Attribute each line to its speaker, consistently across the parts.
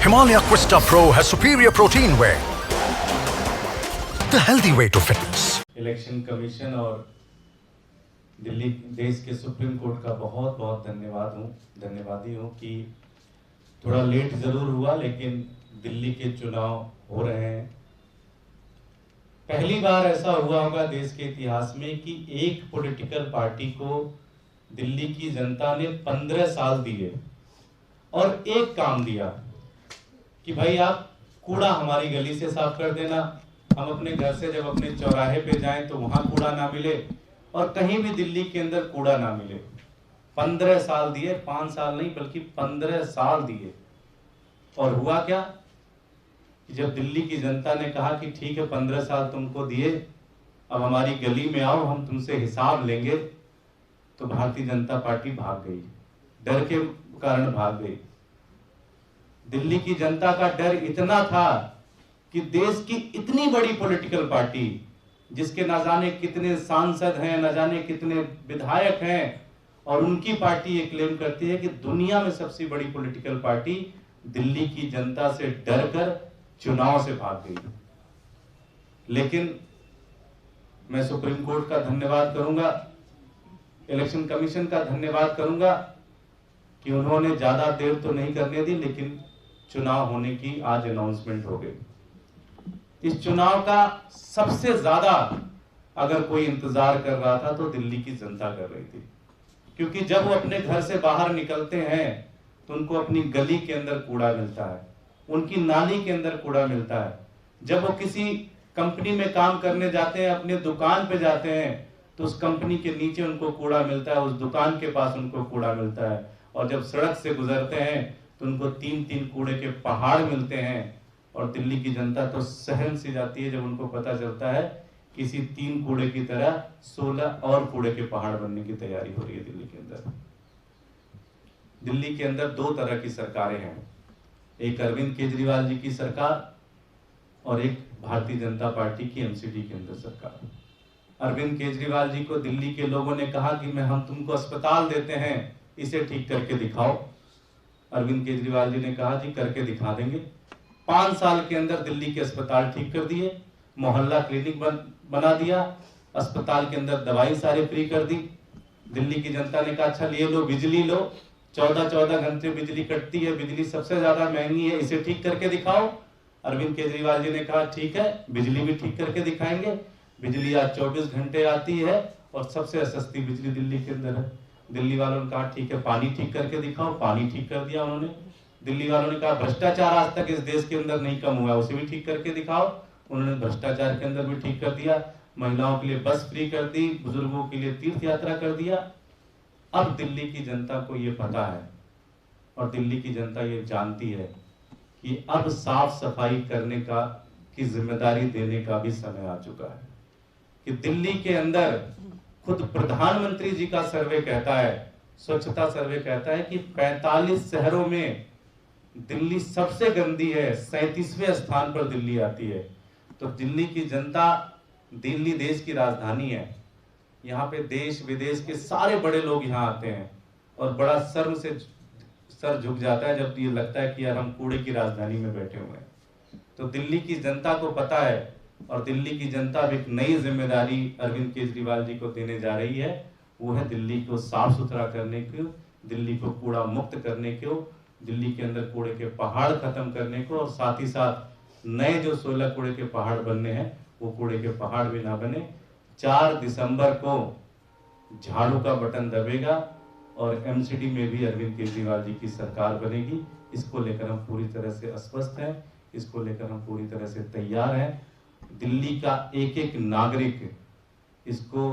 Speaker 1: Himalaya Quista Pro has superior protein whey. The healthy way to fitness.
Speaker 2: Election commission और दिल्ली देश के supreme court का बहुत बहुत धन्यवादी हूँ कि थोड़ा लेट ज़रूर हुआ, लेकिन दिल्ली के चुनाव हो रहे हैं। पहली बार ऐसा हुआ होगा देश के इतिहास में कि एक पॉलिटिकल पार्टी को दिल्ली की जनता ने 15 साल दिए और एक काम दिया कि भाई आप कूड़ा हमारी गली से साफ कर देना। हम अपने घर से जब अपने चौराहे पे जाएं तो वहां कूड़ा ना मिले और कहीं भी दिल्ली के अंदर कूड़ा ना मिले। 15 साल दिए, 5 साल नहीं बल्कि 15 साल दिए। और हुआ क्या कि जब दिल्ली की जनता ने कहा कि ठीक है 15 साल तुमको दिए, अब हमारी गली में आओ, हम तुमसे हिसाब लेंगे, तो भारतीय जनता पार्टी भाग गई, डर के कारण भाग गई। दिल्ली की जनता का डर इतना था कि देश की इतनी बड़ी पॉलिटिकल पार्टी जिसके ना जाने कितने सांसद हैं, ना जाने कितने विधायक हैं, और उनकी पार्टी ये क्लेम करती है कि दुनिया में सबसे बड़ी पॉलिटिकल पार्टी दिल्ली की जनता से डरकर चुनाव से भाग गई। लेकिन मैं सुप्रीम कोर्ट का धन्यवाद करूंगा, इलेक्शन कमीशन का धन्यवाद करूंगा कि उन्होंने ज्यादा देर तो नहीं करने दी, लेकिन चुनाव होने की आज अनाउंसमेंट हो गई। इस चुनाव का सबसे ज्यादा अगर कोई इंतजार कर रहा था तो दिल्ली की जनता कर रही थी, क्योंकि जब वो अपने घर से बाहर निकलते हैं तो उनको अपनी गली के अंदर कूड़ा मिलता है, उनकी नाली के अंदर कूड़ा मिलता है। जब वो किसी कंपनी में काम करने जाते हैं, अपने दुकान पे जाते हैं, तो उस कंपनी के नीचे उनको कूड़ा मिलता है, उस दुकान के पास उनको कूड़ा मिलता है। और जब सड़क से गुजरते हैं तो उनको 3-3 कूड़े के पहाड़ मिलते हैं। और दिल्ली की जनता तो सहम सी जाती है जब उनको पता चलता है किसी 3 कूड़े की तरह 16 और कूड़े के पहाड़ बनने की तैयारी हो रही है दिल्ली के अंदर। दिल्ली के अंदर 2 तरह की सरकारें हैं, एक अरविंद केजरीवाल जी की सरकार और एक भारतीय जनता पार्टी की एमसीडी के अंदर सरकार। अरविंद केजरीवाल जी को दिल्ली के लोगों ने कहा कि हम तुमको अस्पताल देते हैं, इसे ठीक करके दिखाओ। अरविंद केजरीवाल जी ने कहा जी करके दिखा देंगे। 5 साल के अंदर दिल्ली के अस्पताल ठीक कर दिए, मोहल्ला क्लिनिक बना दिया, अस्पताल के अंदर दवाई सारे फ्री कर दी। दिल्ली की जनता ने कहा अच्छा ये लो, बिजली लो, 14-14 घंटे बिजली कटती है, बिजली सबसे ज्यादा महंगी है, इसे ठीक करके दिखाओ। अरविंद केजरीवाल जी ने कहा ठीक है, बिजली भी ठीक करके दिखाएंगे। बिजली आज 24 घंटे आती है और सबसे सस्ती बिजली दिल्ली के अंदर है। दिल्ली वालों ने कहा ठीक है पानी ठीक करके दिखाओ, पानी ठीक कर दिया उन्होंने। दिल्ली वालों ने कहा भ्रष्टाचार आज तक इस देश के अंदर नहीं कम हुआ, उसे भी ठीक करके दिखाओ, उन्होंने भ्रष्टाचार के अंदर भी ठीक कर दिया। महिलाओं के लिए बस फ्री कर दी, बुजुर्गों के लिए तीर्थ यात्रा कर दिया। अब दिल्ली की जनता को ये पता है और दिल्ली की जनता ये जानती है कि अब साफ सफाई करने की जिम्मेदारी देने का भी समय आ चुका है। कि दिल्ली के अंदर खुद प्रधानमंत्री जी का सर्वे कहता है, स्वच्छता सर्वे कहता है कि 45 शहरों में दिल्ली सबसे गंदी है, 37वें स्थान पर दिल्ली आती है। तो दिल्ली की जनता, दिल्ली देश की राजधानी है, यहाँ पे देश विदेश के सारे बड़े लोग यहाँ आते हैं और बड़ा शर्म से सर झुक जाता है जब ये लगता है कि यार हम कूड़े की राजधानी में बैठे हुए हैं। तो दिल्ली की जनता को पता है और दिल्ली की जनता भी एक नई जिम्मेदारी अरविंद केजरीवाल जी को देने जा रही है, वो है दिल्ली को साफ सुथरा करने को, दिल्ली को कूड़ा मुक्त करने को, दिल्ली के अंदर कूड़े के पहाड़ खत्म करने को, और साथ ही साथ नए जो 16 कूड़े के पहाड़ बनने हैं वो कूड़े के पहाड़ भी ना बने। 4 दिसंबर को झाड़ू का बटन दबेगा और एमसीडी में भी अरविंद केजरीवाल जी की सरकार बनेगी। इसको लेकर हम पूरी तरह से आश्वस्त हैं, इसको लेकर हम पूरी तरह से तैयार हैं। दिल्ली का एक एक नागरिक इसको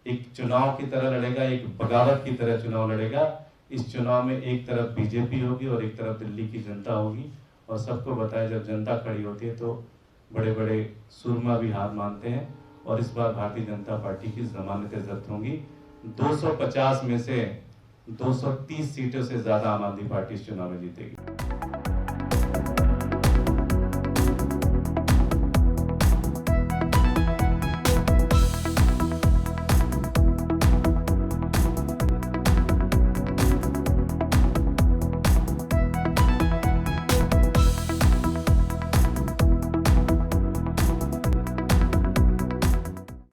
Speaker 2: एक चुनाव की तरह लड़ेगा, एक बगावत की तरह चुनाव लड़ेगा। इस चुनाव में एक तरफ बीजेपी होगी और एक तरफ दिल्ली की जनता होगी। और सबको बताया जब जनता खड़ी होती है तो बड़े बड़े सूरमा भी हार मानते हैं। और इस बार भारतीय जनता पार्टी की जमानतें जब्त होंगी। 250 में से 230 सीटों से ज्यादा आम आदमी पार्टी इस चुनाव में जीतेगी।